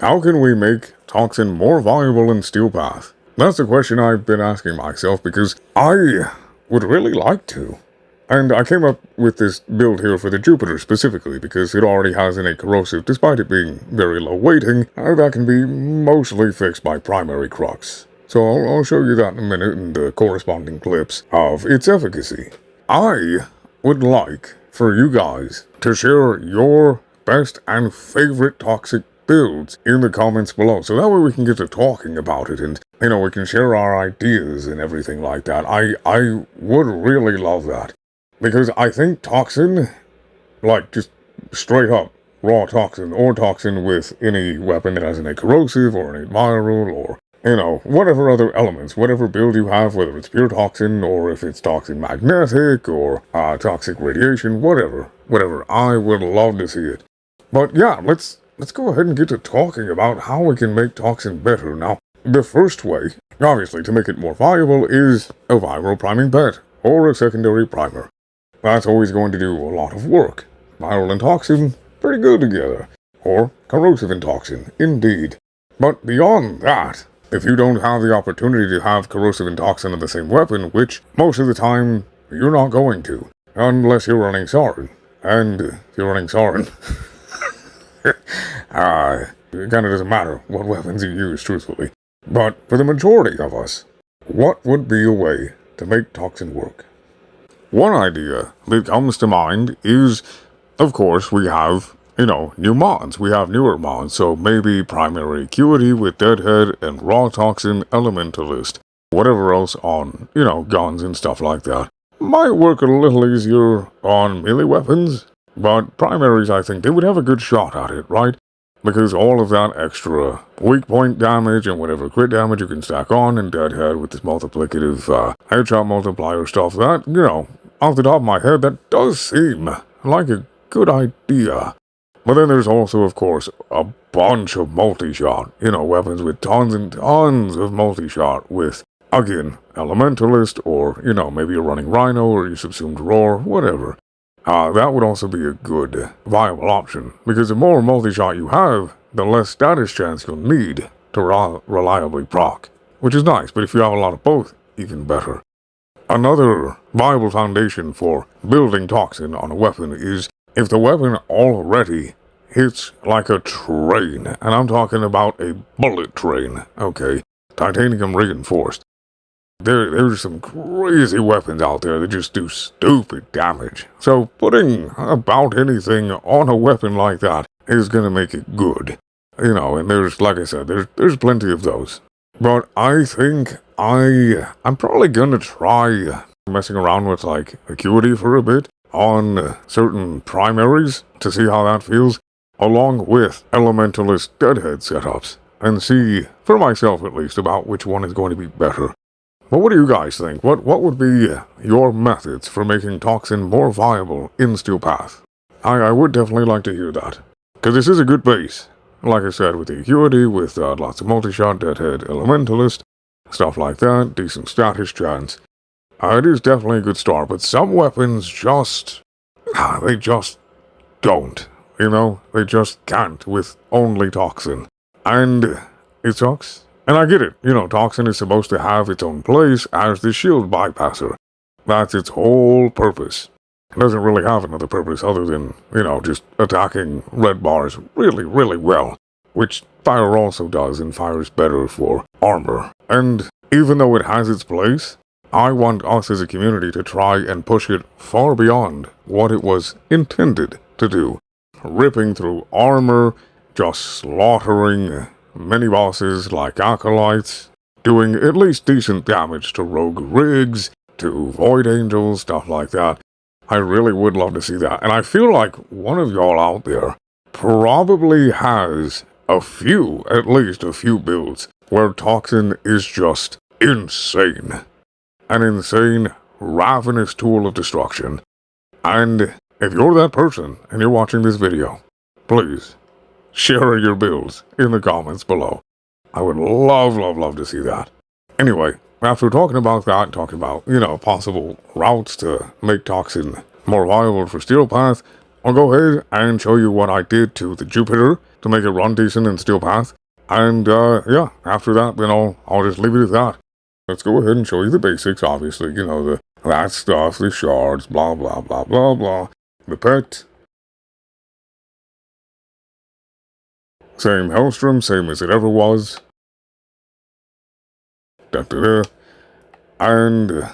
How can we make Toxin more viable in Steel Path? That's the question I've been asking myself because I would really like to. And I came up with this build here for the Jupiter specifically because it already has innate corrosive despite it being very low weighting, that can be mostly fixed by primary crux. So I'll show you that in a minute in the corresponding clips of its efficacy. I would like for you guys to share your best and favorite toxic builds in the comments below, so that way we can get to talking about it and, we can share our ideas and everything like that. I would really love that. Because I think Toxin, like just straight up raw Toxin or Toxin with any weapon that has innate corrosive or innate viral or, whatever other elements, whatever build you have, whether it's pure Toxin or if it's Toxin magnetic or toxic radiation, whatever, I would love to see it. But yeah, let's go ahead and get to talking about how we can make Toxin better. Now, the first way, obviously, to make it more viable is a viral priming pet or a secondary primer. That's always going to do a lot of work. Viral and Toxin, pretty good together. Or corrosive and Toxin, indeed. But beyond that, if you don't have the opportunity to have corrosive and Toxin in the same weapon, which most of the time you're not going to, unless you're running Sarin. And if you're running Sarin, it kind of doesn't matter what weapons you use, truthfully. But for the majority of us, what would be a way to make Toxin work? One idea that comes to mind is, of course, we have, new mods. We have newer mods, so maybe Primary Acuity with Deadhead and Raw Toxin Elementalist. Whatever else on, guns and stuff like that. Might work a little easier on melee weapons, but primaries, I think, they would have a good shot at it, right? Because all of that extra weak point damage and whatever crit damage you can stack on and Deadhead with this multiplicative headshot multiplier stuff, that, off the top of my head, that does seem like a good idea. But then there's also, of course, a bunch of multi-shot, weapons with tons and tons of multi-shot with, again, Elementalist or, maybe a running Rhino or your Subsumed Roar, whatever. That would also be a good, viable option, because the more multi-shot you have, the less status chance you'll need to reliably proc, which is nice, but if you have a lot of both, even better. Another viable foundation for building Toxin on a weapon is if the weapon already hits like a train, and I'm talking about a bullet train, okay, titanium reinforced. There's some crazy weapons out there that just do stupid damage. So putting about anything on a weapon like that is gonna make it good. And there's, like I said, there's plenty of those. But I think I'm probably gonna try messing around with, like, Acuity for a bit on certain primaries to see how that feels, along with Elementalist Deadhead setups, and see, for myself at least, about which one is going to be better. But what do you guys think? What would be your methods for making Toxin more viable in Steel Path? I would definitely like to hear that, because this is a good base. Like I said, with the Acuity, with lots of multi-shot, Deadhead, Elementalist, stuff like that, decent status chance. It is definitely a good start, but some weapons they just don't, They just can't with only Toxin. And it sucks. And I get it, Toxin is supposed to have its own place as the shield bypasser. That's its whole purpose. It doesn't really have another purpose other than, just attacking red bars really, really well. Which fire also does, and fire is better for armor. And even though it has its place, I want us as a community to try and push it far beyond what it was intended to do. Ripping through armor, just slaughtering mini-bosses like Acolytes, doing at least decent damage to rogue rigs, to Void Angels, stuff like that. I really would love to see that. And I feel like one of y'all out there probably has at least a few builds where Toxin is just insane. An insane, ravenous tool of destruction. And if you're that person and you're watching this video, please share your builds in the comments below. I would love to see that. Anyway, after talking about possible routes to make Toxin more viable for Steel Path, I'll go ahead and show you what I did to the Jupiter to make it run decent in Steel Path. And, yeah, after that, then I'll just leave it at that. Let's go ahead and show you the basics, obviously. You know, that stuff, the shards, blah, blah, blah, blah, blah. The pet. Same Hellstrom, same as it ever was. Da-da-da. And the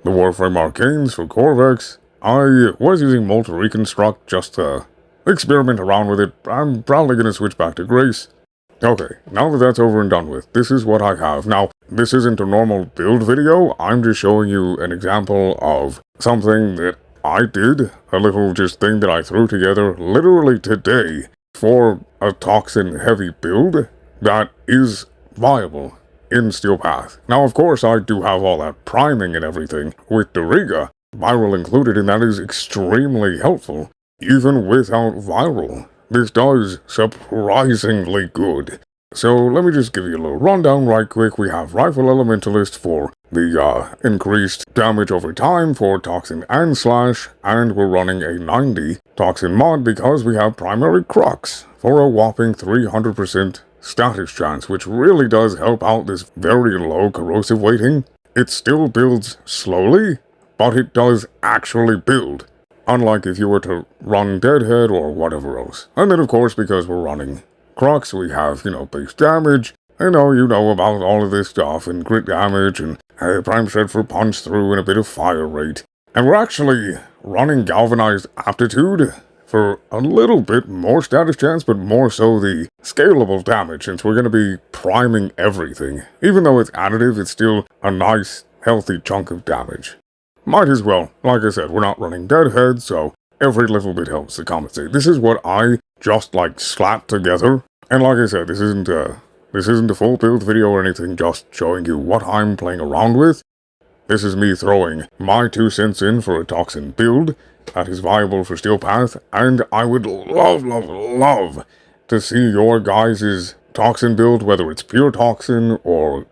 Warframe Arcanes for Corvex. I was using Molten Reconstruct just to experiment around with it. I'm probably going to switch back to Grace. Okay, now that that's over and done with, this is what I have. Now, this isn't a normal build video, I'm just showing you an example of something that I did, a little just thing that I threw together literally today for a Toxin heavy build that is viable in Steel Path. Now, of course, I do have all that priming and everything with Doriga, viral included, and that is extremely helpful, even without viral. This does surprisingly good. So let me just give you a little rundown right quick. We have Rifle Elementalist for the increased damage over time for Toxin and Slash, and we're running a 90 Toxin mod because we have Primary Crux for a whopping 300% status chance, which really does help out this very low corrosive weighting. It still builds slowly, but it does actually build. Unlike if you were to run Deadhead or whatever else. And then of course, because we're running Crux, we have, base damage. You know about all of this stuff, and crit damage, and Prime Shred for punch through, and a bit of fire rate. And we're actually running Galvanized Aptitude for a little bit more status chance, but more so the scalable damage, since we're going to be priming everything. Even though it's additive, it's still a nice, healthy chunk of damage. Might as well. Like I said, we're not running Deadhead, so every little bit helps to compensate. This is what I just, slapped together. And like I said, this isn't a full build video or anything, just showing you what I'm playing around with. This is me throwing my 2 cents in for a Toxin build that is viable for Steel Path, and I would love to see your guys' Toxin build, whether it's pure Toxin or,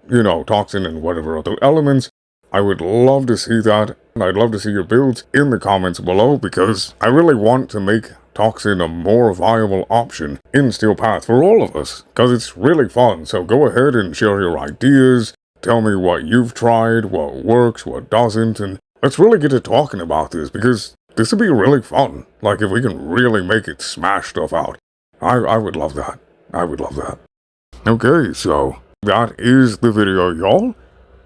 Toxin and whatever other elements. I would love to see that, and I'd love to see your builds in the comments below, because I really want to make Toxin a more viable option in Steel Path for all of us, because it's really fun. So go ahead and share your ideas, tell me what you've tried, what works, what doesn't, and let's really get to talking about this, because this would be really fun. Like, if we can really make it smash stuff out. I would love that. I would love that. Okay, so that is the video, y'all.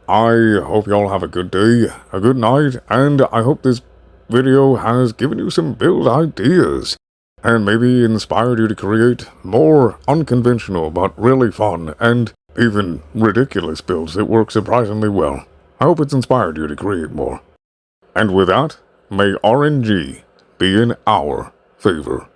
I hope y'all have a good day, a good night, and I hope this video has given you some build ideas, and maybe inspired you to create more unconventional but really fun and even ridiculous builds that work surprisingly well. I hope it's inspired you to create more. And with that, may RNG be in our favor.